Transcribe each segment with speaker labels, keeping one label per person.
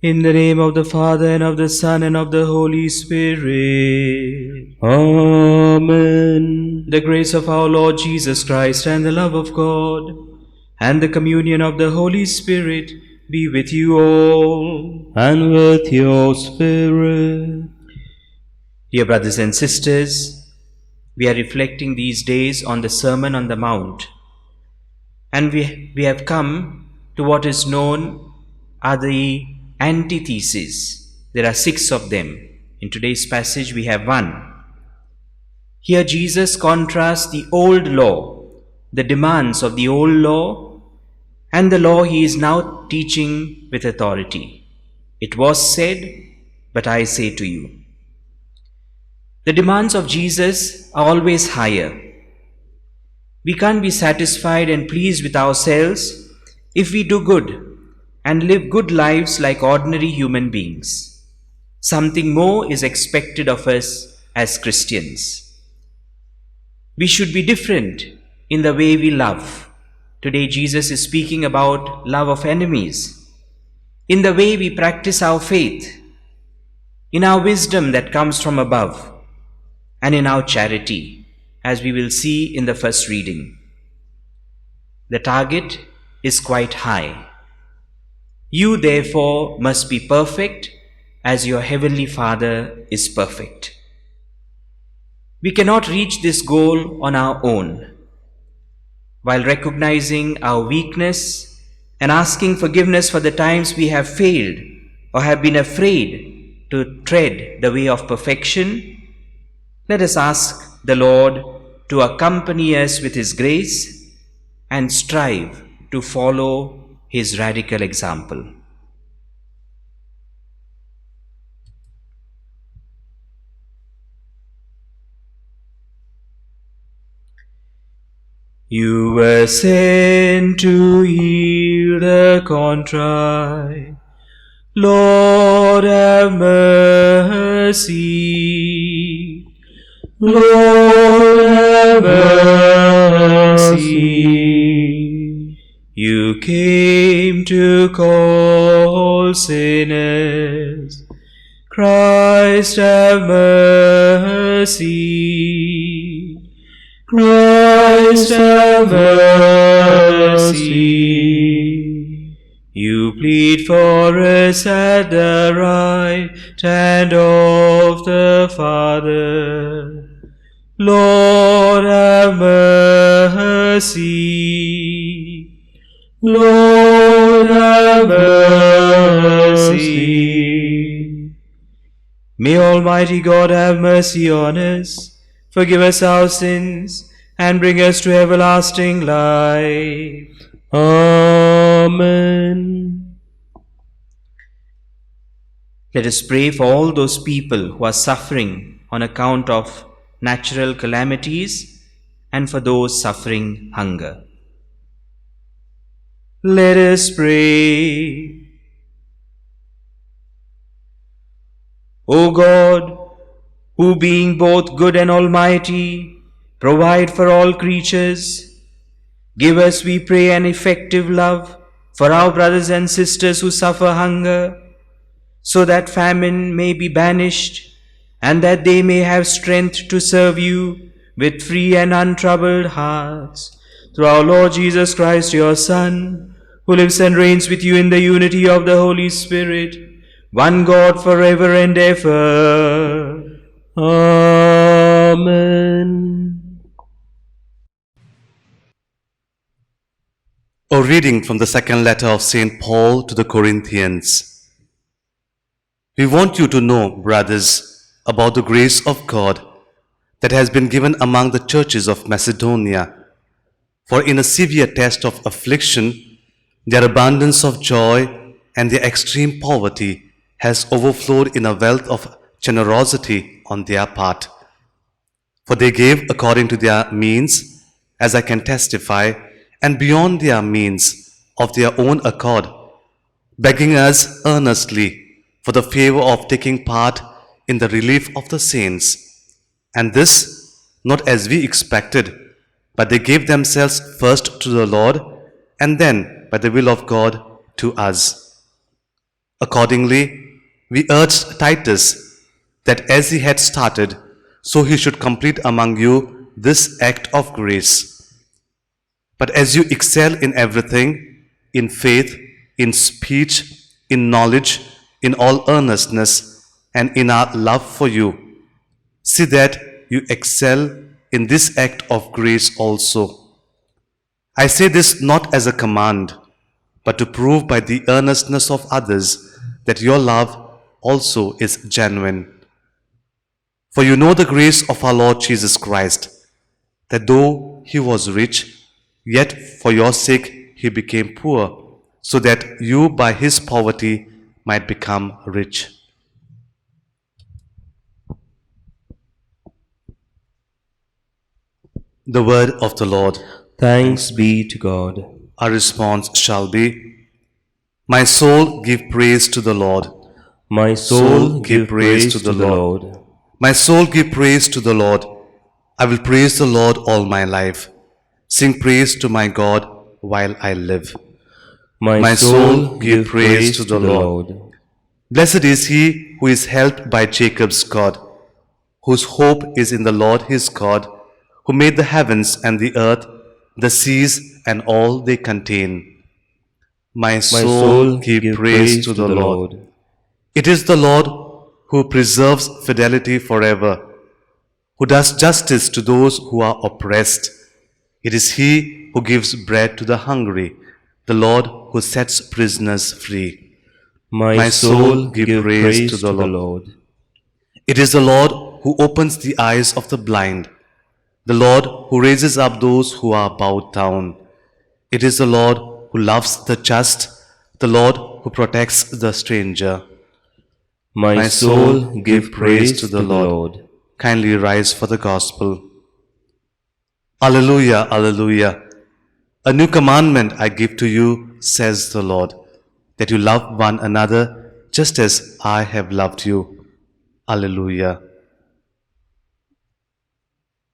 Speaker 1: In the name of the Father, and of the Son, and of the Holy Spirit.
Speaker 2: Amen.
Speaker 1: The grace of our Lord Jesus Christ, and the love of God, and the communion of the Holy Spirit be with you all.
Speaker 2: And with your spirit.
Speaker 1: Dear brothers and sisters, we are reflecting these days on the Sermon on the Mount, and we have come to what is known are the antitheses. There are 6 of them. In today's passage we have 1. Here Jesus contrasts the old law, the demands of the old law, and the law he is now teaching with authority. It was said, but I say to you. The demands of Jesus are always higher. We can't be satisfied and pleased with ourselves if we do good and live good lives like ordinary human beings. Something more is expected of us as Christians. We should be different in the way we love. Today Jesus is speaking about love of enemies, in the way we practice our faith, in our wisdom that comes from above, and in our charity, as we will see in the first reading. The target is quite high. You therefore must be perfect as your heavenly Father is perfect. We cannot reach this goal on our own. While recognizing our weakness and asking forgiveness for the times we have failed or have been afraid to tread the way of perfection, let us ask the Lord to accompany us with His grace and strive to follow His radical example. You were sent to heal the contrite. Lord, have mercy. Lord, have mercy. You came to call sinners. Christ, have mercy. Christ, have mercy. You plead for us at the right hand of the Father. Lord, have mercy. Lord, have mercy. May Almighty God have mercy on us, forgive us our sins, and bring us to everlasting life.
Speaker 2: Amen.
Speaker 1: Let us pray for all those people who are suffering on account of natural calamities and for those suffering hunger. Let us pray. O God, who being both good and almighty, provide for all creatures, give us, we pray, an effective love for our brothers and sisters who suffer hunger, so that famine may be banished, and that they may have strength to serve you with free and untroubled hearts. Through our Lord Jesus Christ, your Son, who lives and reigns with you in the unity of the Holy Spirit, one God forever and ever.
Speaker 2: Amen. A reading from the second letter of St. Paul to the Corinthians. We want you to know, brothers, about the grace of God that has been given among the churches of Macedonia. For in a severe test of affliction, their abundance of joy and their extreme poverty has overflowed in a wealth of generosity on their part. For they gave according to their means, as I can testify, and beyond their means of their own accord, begging us earnestly for the favor of taking part in the relief of the saints. And this, not as we expected, but they gave themselves first to the Lord, and then, by the will of God, to us. Accordingly, we urged Titus that as he had started, so he should complete among you this act of grace. But as you excel in everything, in faith, in speech, in knowledge, in all earnestness, and in our love for you, see that you excel in this act of grace also. I say this not as a command, but to prove by the earnestness of others that your love also is genuine. For you know the grace of our Lord Jesus Christ, that though he was rich, yet for your sake he became poor, so that you by his poverty might become rich. The word of the Lord.
Speaker 1: Thanks be to God.
Speaker 2: Our response shall be, my soul give praise to the Lord.
Speaker 1: My soul give praise to the Lord.
Speaker 2: My soul give praise to the Lord. I will praise the Lord all my life. Sing praise to my God while I live.
Speaker 1: My soul give praise to the Lord.
Speaker 2: Blessed is he who is helped by Jacob's God, whose hope is in the Lord his God, who made the heavens and the earth, the seas and all they contain. My soul give praise to the Lord. It is the Lord who preserves fidelity forever, who does justice to those who are oppressed. It is he who gives bread to the hungry, the Lord who sets prisoners free.
Speaker 1: My soul give praise to the Lord.
Speaker 2: It is the Lord who opens the eyes of the blind, the Lord who raises up those who are bowed down. It is the Lord who loves the just, the Lord who protects the stranger.
Speaker 1: My soul give praise to the Lord.
Speaker 2: Kindly rise for the gospel. Alleluia, alleluia. A new commandment I give to you, says the Lord, that you love one another just as I have loved you. Alleluia.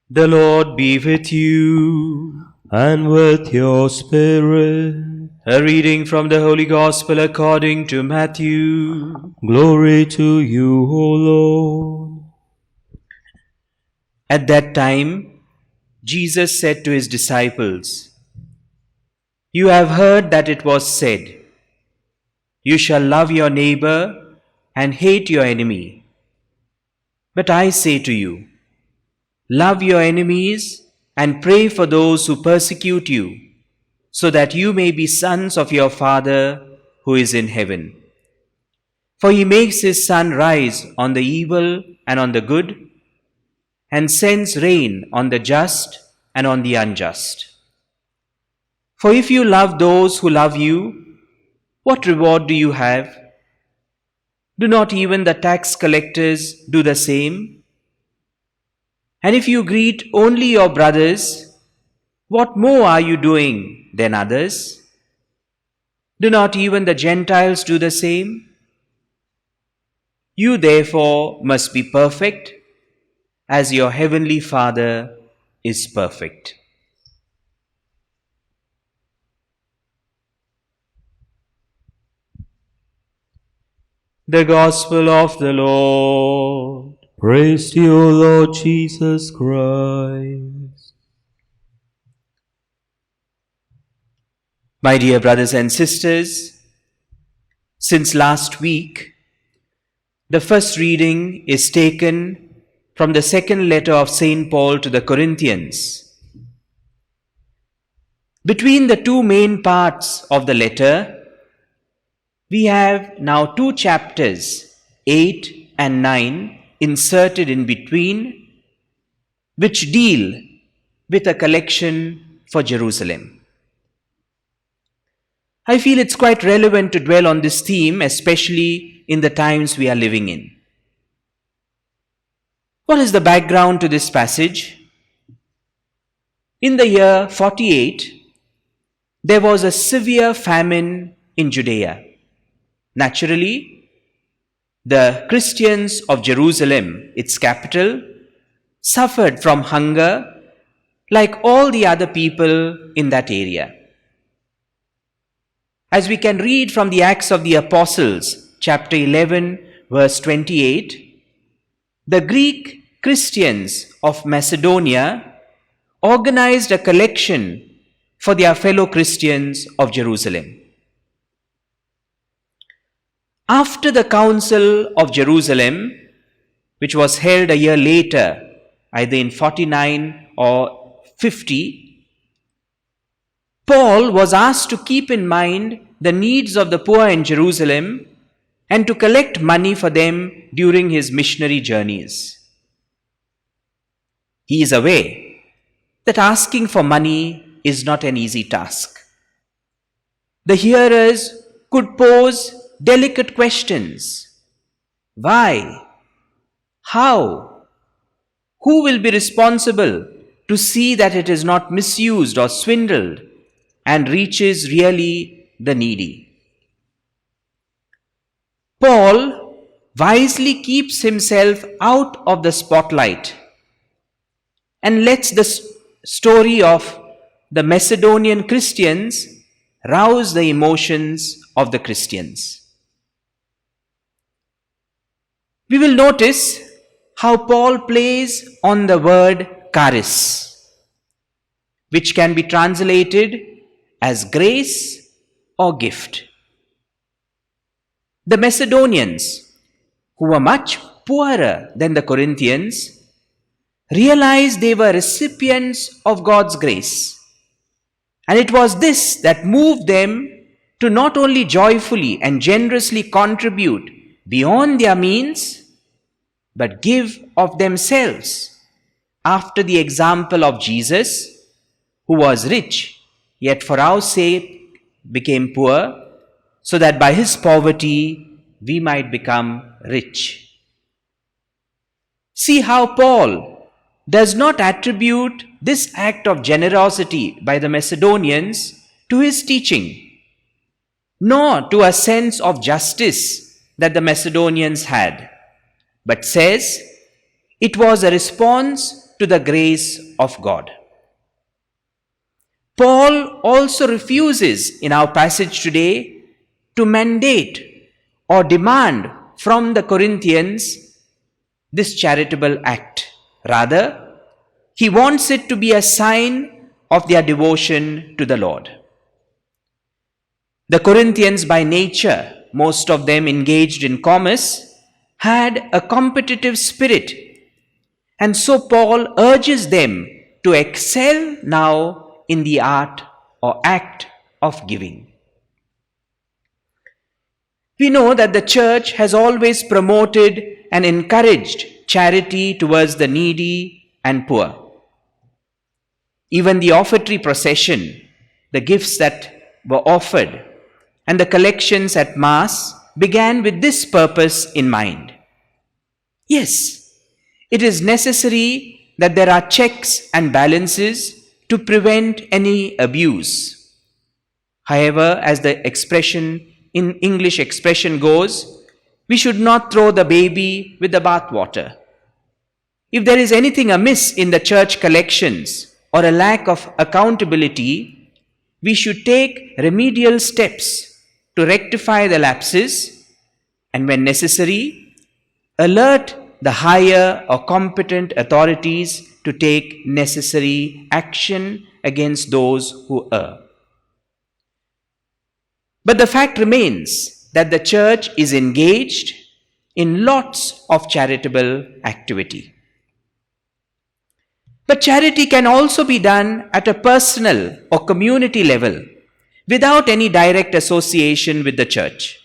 Speaker 1: The Lord be with you. And with your spirit. A reading from the Holy Gospel according to Matthew. Glory to you, O Lord. At that time, Jesus said to his disciples, you have heard that it was said, you shall love your neighbor and hate your enemy. But I say to you, love your enemies and pray for those who persecute you, so that you may be sons of your Father who is in heaven. For he makes his sun rise on the evil and on the good, and sends rain on the just and on the unjust. For if you love those who love you, what reward do you have? Do not even the tax collectors do the same? And if you greet only your brothers, what more are you doing than others? Do not even the Gentiles do the same? You therefore must be perfect, as your heavenly Father is perfect. The Gospel of the Lord. Praise to you, Lord Jesus Christ. My dear brothers and sisters, since last week, the first reading is taken from the second letter of St. Paul to the Corinthians. Between the two main parts of the letter, we have now two chapters, 8 and 9, inserted in between, which deal with a collection for Jerusalem. I feel it's quite relevant to dwell on this theme, especially in the times we are living in. What is the background to this passage? In the year 48, there was a severe famine in Judea. Naturally, the Christians of Jerusalem, its capital, suffered from hunger like all the other people in that area. As we can read from the Acts of the Apostles, chapter 11, verse 28, the Greek Christians of Macedonia organized a collection for their fellow Christians of Jerusalem. After the Council of Jerusalem, which was held a year later, either in 49 or 50, Paul was asked to keep in mind the needs of the poor in Jerusalem and to collect money for them during his missionary journeys. He is aware that asking for money is not an easy task. The hearers could pose delicate questions. Why? How? Who will be responsible to see that it is not misused or swindled and reaches really the needy? Paul wisely keeps himself out of the spotlight and lets the story of the Macedonian Christians rouse the emotions of the Christians. We will notice how Paul plays on the word charis, which can be translated as grace or gift. The Macedonians, who were much poorer than the Corinthians, realized they were recipients of God's grace. And it was this that moved them to not only joyfully and generously contribute beyond their means, but give of themselves after the example of Jesus, who was rich, yet for our sake became poor, so that by his poverty we might become rich. See how Paul does not attribute this act of generosity by the Macedonians to his teaching, nor to a sense of justice that the Macedonians had, but says it was a response to the grace of God. Paul also refuses in our passage today to mandate or demand from the Corinthians this charitable act. Rather, he wants it to be a sign of their devotion to the Lord. The Corinthians, by nature, most of them engaged in commerce, had a competitive spirit, and so Paul urges them to excel now in the art or act of giving. We know that the church has always promoted and encouraged charity towards the needy and poor. Even the offertory procession, the gifts that were offered, and the collections at Mass began with this purpose in mind. Yes, it is necessary that there are checks and balances to prevent any abuse. However, as the expression in English expression goes, we should not throw the baby with the bathwater. If there is anything amiss in the church collections or a lack of accountability, we should take remedial steps to rectify the lapses and, when necessary, alert the higher or competent authorities to take necessary action against those who err. But the fact remains that the church is engaged in lots of charitable activity. But charity can also be done at a personal or community level without any direct association with the church.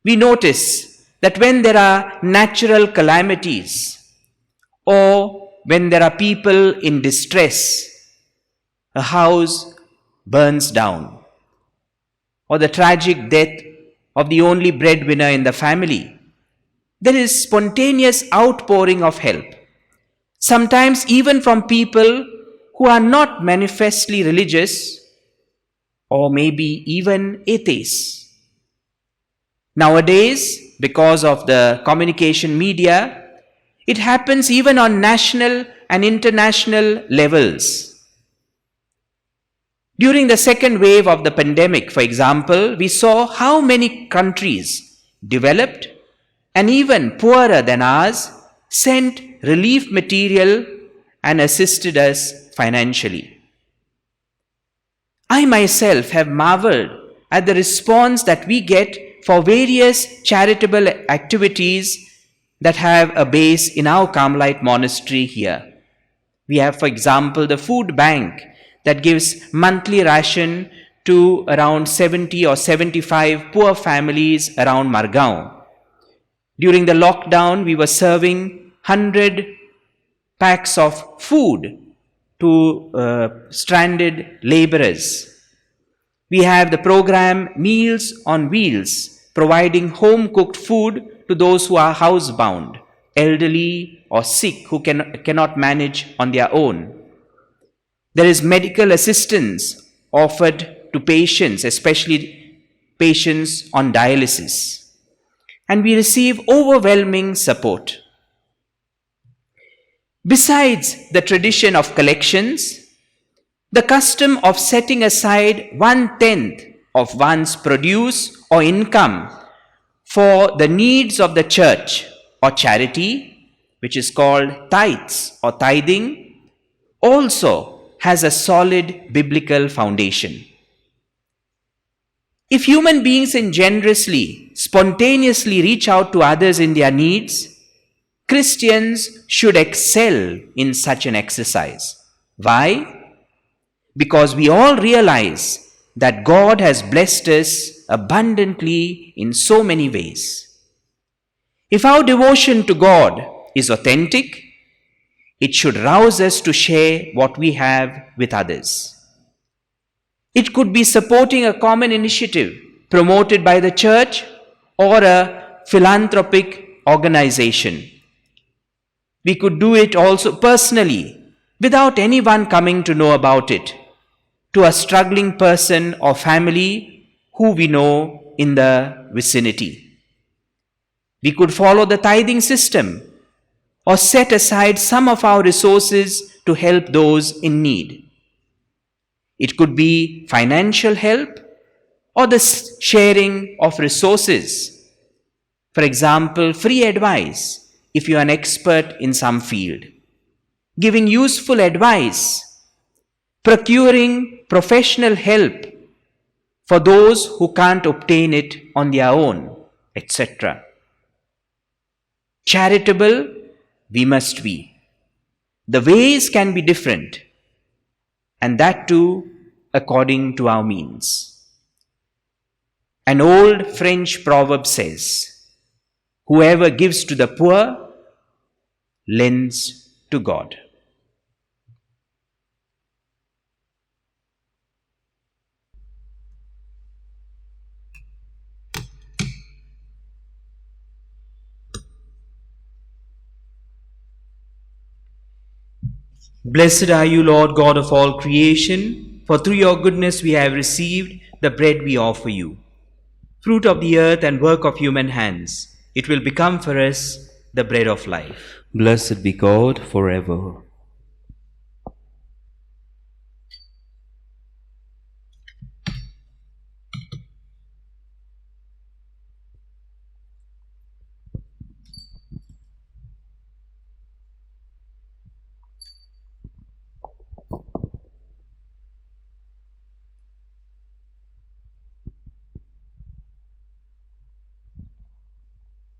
Speaker 1: We notice that when there are natural calamities or when there are people in distress, a house burns down, or the tragic death of the only breadwinner in the family, there is spontaneous outpouring of help, sometimes even from people who are not manifestly religious or maybe even atheists. Nowadays, because of the communication media, it happens even on national and international levels. During the second wave of the pandemic, for example, we saw how many countries developed, and even poorer than ours, sent relief material and assisted us financially. I myself have marveled at the response that we get for various charitable activities that have a base in our Carmelite monastery here. We have, for example, the food bank that gives monthly ration to around 70 or 75 poor families around Margao. During the lockdown, we were serving 100 packs of food to stranded laborers. We have the program Meals on Wheels, providing home-cooked food to those who are housebound, elderly or sick who cannot manage on their own. There is medical assistance offered to patients, especially patients on dialysis. And we receive overwhelming support. Besides the tradition of collections, the custom of setting aside 1/10 of one's produce or income for the needs of the church or charity, which is called tithes or tithing, also has a solid biblical foundation. If human beings generously, spontaneously reach out to others in their needs, Christians should excel in such an exercise. Why? Because we all realize that God has blessed us abundantly in so many ways. If our devotion to God is authentic, it should rouse us to share what we have with others. It could be supporting a common initiative promoted by the church or a philanthropic organization. We could do it also personally, without anyone coming to know about it, to a struggling person or family who we know in the vicinity. We could follow the tithing system or set aside some of our resources to help those in need. It could be financial help or the sharing of resources. For example, free advice if you are an expert in some field, giving useful advice, procuring professional help for those who can't obtain it on their own, etc. Charitable we must be. The ways can be different, and that too according to our means. An old French proverb says, "Whoever gives to the poor lends to God." Blessed are you, Lord God of all creation, for through your goodness we have received the bread we offer you. Fruit of the earth and work of human hands, it will become for us the bread of life.
Speaker 3: Blessed be God forever.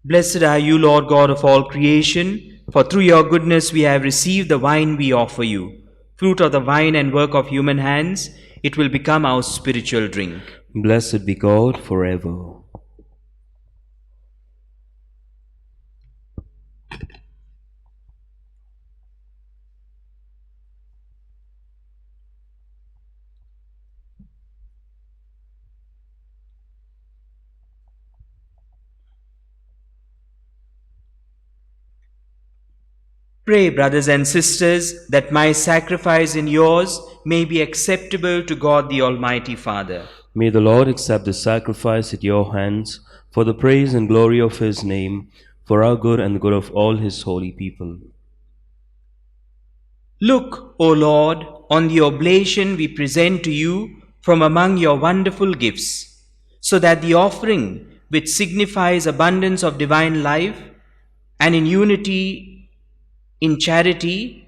Speaker 1: Blessed are you, Lord God of all creation, for through your goodness we have received the wine we offer you. Fruit of the vine and work of human hands, it will become our spiritual drink.
Speaker 3: Blessed be God forever.
Speaker 1: Pray, brothers and sisters, that my sacrifice and yours may be acceptable to God the Almighty Father.
Speaker 3: May the Lord accept the sacrifice at your hands for the praise and glory of his name, for our good and the good of all his holy people.
Speaker 1: Look, O Lord, on the oblation we present to you from among your wonderful gifts, so that the offering which signifies abundance of divine life, and in unity in charity,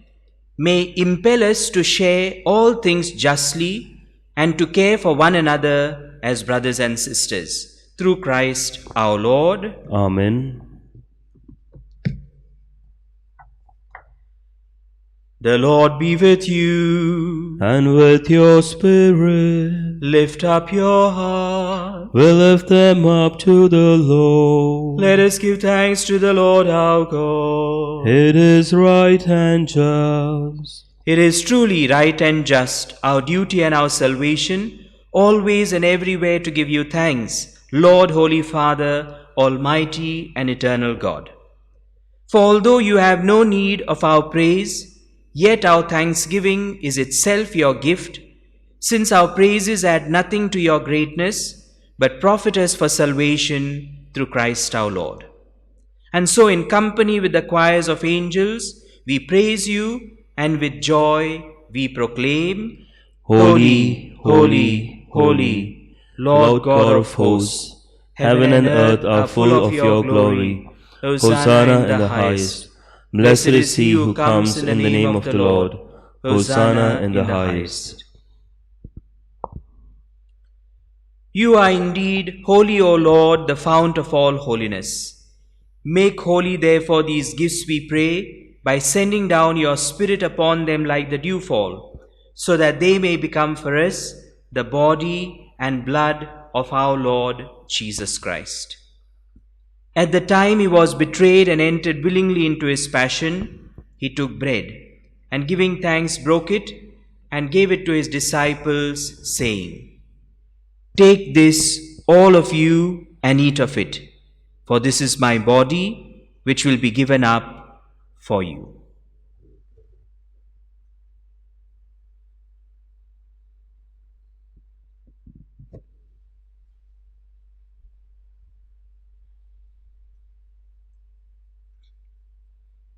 Speaker 1: may impel us to share all things justly and to care for one another as brothers and sisters. Through Christ our Lord.
Speaker 3: Amen.
Speaker 1: The Lord be with you.
Speaker 3: And with your spirit,
Speaker 1: Lift up your heart.
Speaker 3: we lift them up to the Lord.
Speaker 1: Let us give thanks to the Lord our God.
Speaker 3: It is right and just.
Speaker 1: It is truly right and just, our duty and our salvation, always and everywhere to give you thanks, Lord, Holy Father, Almighty and eternal God. For although you have no need of our praise, yet our thanksgiving is itself your gift, since our praises add nothing to your greatness, but profit us for salvation through Christ our Lord. And so in company with the choirs of angels, we praise you, and with joy we proclaim,
Speaker 3: Holy, holy, holy, Lord God of hosts, heaven and earth are full of your glory. Hosanna in the highest. Blessed is he who comes in the name of the Lord. Hosanna in the highest.
Speaker 1: You are indeed holy, O Lord, the fount of all holiness. Make holy, therefore, these gifts, we pray, by sending down your Spirit upon them like the dewfall, so that they may become for us the body and blood of our Lord Jesus Christ. At the time he was betrayed and entered willingly into his passion, he took bread, and giving thanks broke it, and gave it to his disciples, saying, "Take this, all of you, and eat of it, for this is my body, which will be given up for you."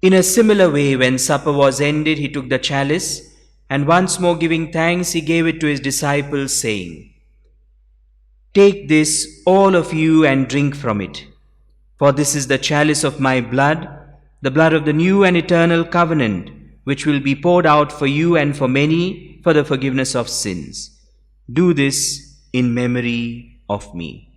Speaker 1: In a similar way, when supper was ended, he took the chalice, and once more giving thanks, he gave it to his disciples, saying, "Take this, all of you, and drink from it, for this is the chalice of my blood, the blood of the new and eternal covenant, which will be poured out for you and for many for the forgiveness of sins. Do this in memory of me."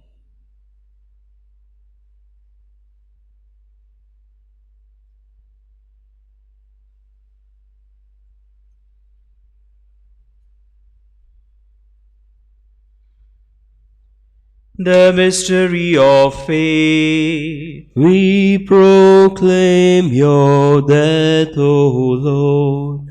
Speaker 1: The mystery of faith.
Speaker 3: We proclaim your death, O Lord,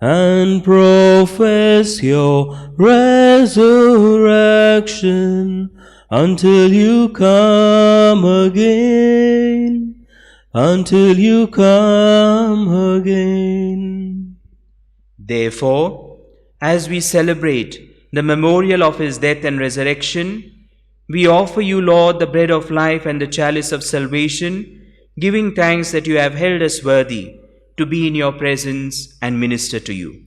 Speaker 3: and profess your resurrection until you come again, until you come again.
Speaker 1: Therefore, as we celebrate the memorial of his death and resurrection, we offer you, Lord, the bread of life and the chalice of salvation, giving thanks that you have held us worthy to be in your presence and minister to you.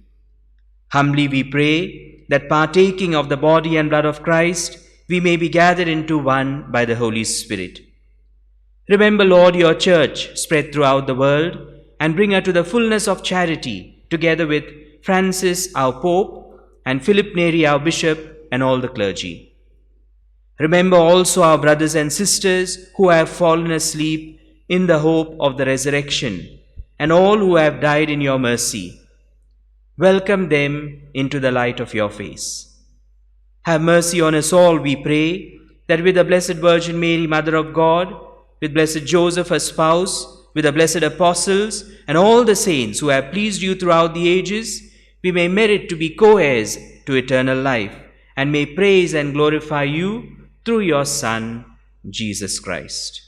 Speaker 1: Humbly we pray that partaking of the body and blood of Christ, we may be gathered into one by the Holy Spirit. Remember, Lord, your church spread throughout the world, and bring her to the fullness of charity, together with Francis, our Pope, and Philip Neri, our Bishop, and all the clergy. Remember also our brothers and sisters who have fallen asleep in the hope of the resurrection, and all who have died in your mercy. Welcome them into the light of your face. Have mercy on us all, we pray, that with the Blessed Virgin Mary, Mother of God, with Blessed Joseph, her spouse, with the blessed apostles, and all the saints who have pleased you throughout the ages, we may merit to be co-heirs to eternal life, and may praise and glorify you through your Son, Jesus Christ.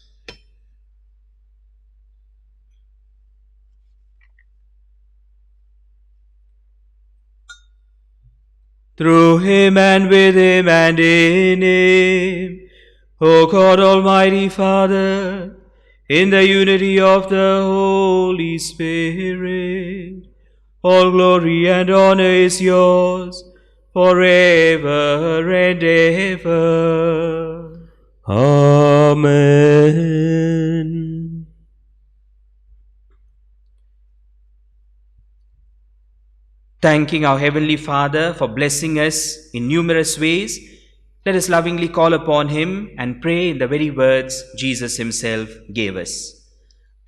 Speaker 1: Through him and with him and in him, O God, Almighty Father, in the unity of the Holy Spirit, all glory and honor is yours forever and ever.
Speaker 3: Amen.
Speaker 1: Thanking our Heavenly Father for blessing us in numerous ways, let us lovingly call upon Him and pray in the very words Jesus Himself gave us.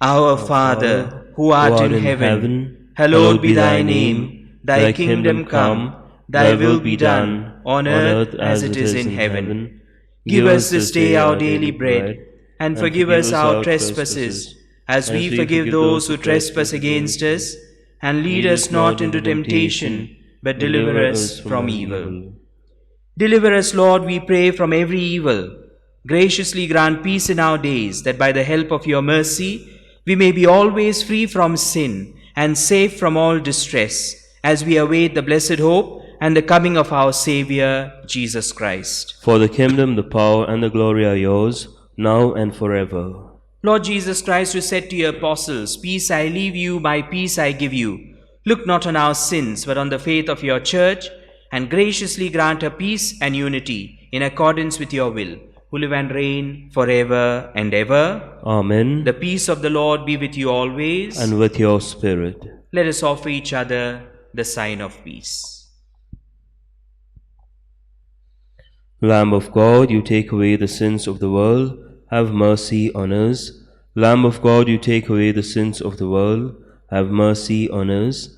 Speaker 1: Our Father, who art in heaven, hallowed be thy name. Thy kingdom come, thy will be done, on earth as it is in heaven. Give us this day our daily bread, and forgive us our trespasses, as we forgive those who trespass against us. And lead us not into temptation, but deliver us from evil. Deliver us, Lord, we pray, from every evil. Graciously grant peace in our days, that by the help of your mercy we may be always free from sin and safe from all distress, as we await the blessed hope and the coming of our Saviour, Jesus Christ.
Speaker 3: For the kingdom, the power, and the glory are yours, now and forever.
Speaker 1: Lord Jesus Christ, who said to your apostles, "Peace I leave you, my peace I give you," look not on our sins, but on the faith of your church, and graciously grant her peace and unity in accordance with your will, who live and reign forever and ever.
Speaker 3: Amen.
Speaker 1: The peace of the Lord be with you always.
Speaker 3: And with your spirit.
Speaker 1: Let us offer each other the sign of peace.
Speaker 3: Lamb of God, you take away the sins of the world, have mercy on us. Lamb of God, you take away the sins of the world, have mercy on us.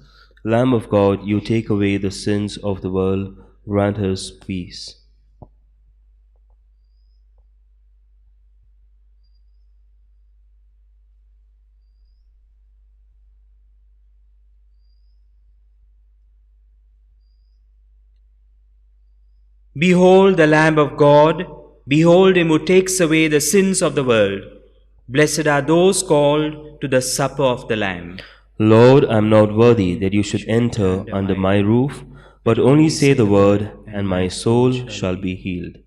Speaker 3: Lamb of God, you take away the sins of the world, grant us peace.
Speaker 1: Behold the Lamb of God, behold him who takes away the sins of the world. Blessed are those called to the supper of the Lamb.
Speaker 3: Lord, I am not worthy that you should enter under my roof, but only say the word, and my soul shall be healed.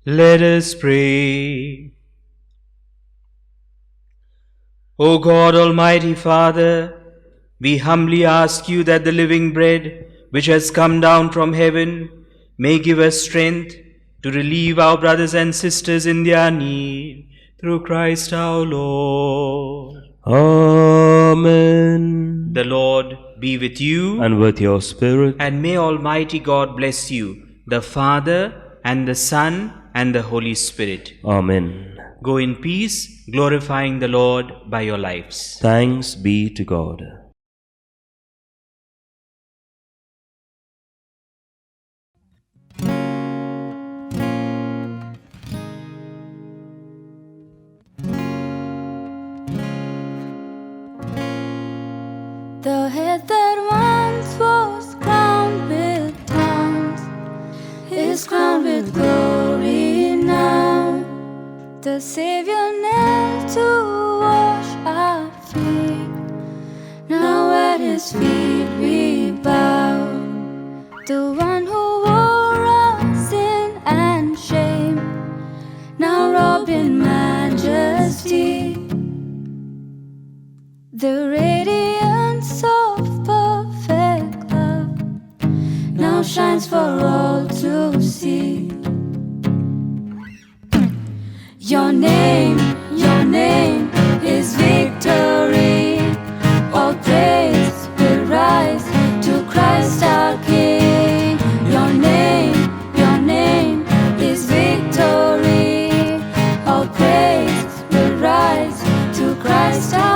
Speaker 1: Let us pray. O God, Almighty Father, we humbly ask you that the living bread which has come down from heaven may give us strength to relieve our brothers and sisters in their need, through Christ our Lord.
Speaker 3: Amen.
Speaker 1: The Lord be with you,
Speaker 3: And with your spirit.
Speaker 1: and may Almighty God bless you, the Father and the Son and the Holy Spirit.
Speaker 3: Amen.
Speaker 1: Go in peace, glorifying the Lord by your lives.
Speaker 3: Thanks be to God.
Speaker 4: The head that once was crowned with thorns is crowned with glory now. The Savior knelt to wash our feet. Now at His feet we bow. The one who wore our sin and shame, now robed in majesty. The radiance of perfect love now shines for all to see. Your name is victory. All praise will rise to Christ our King. Your name is victory. All praise will rise to Christ our King.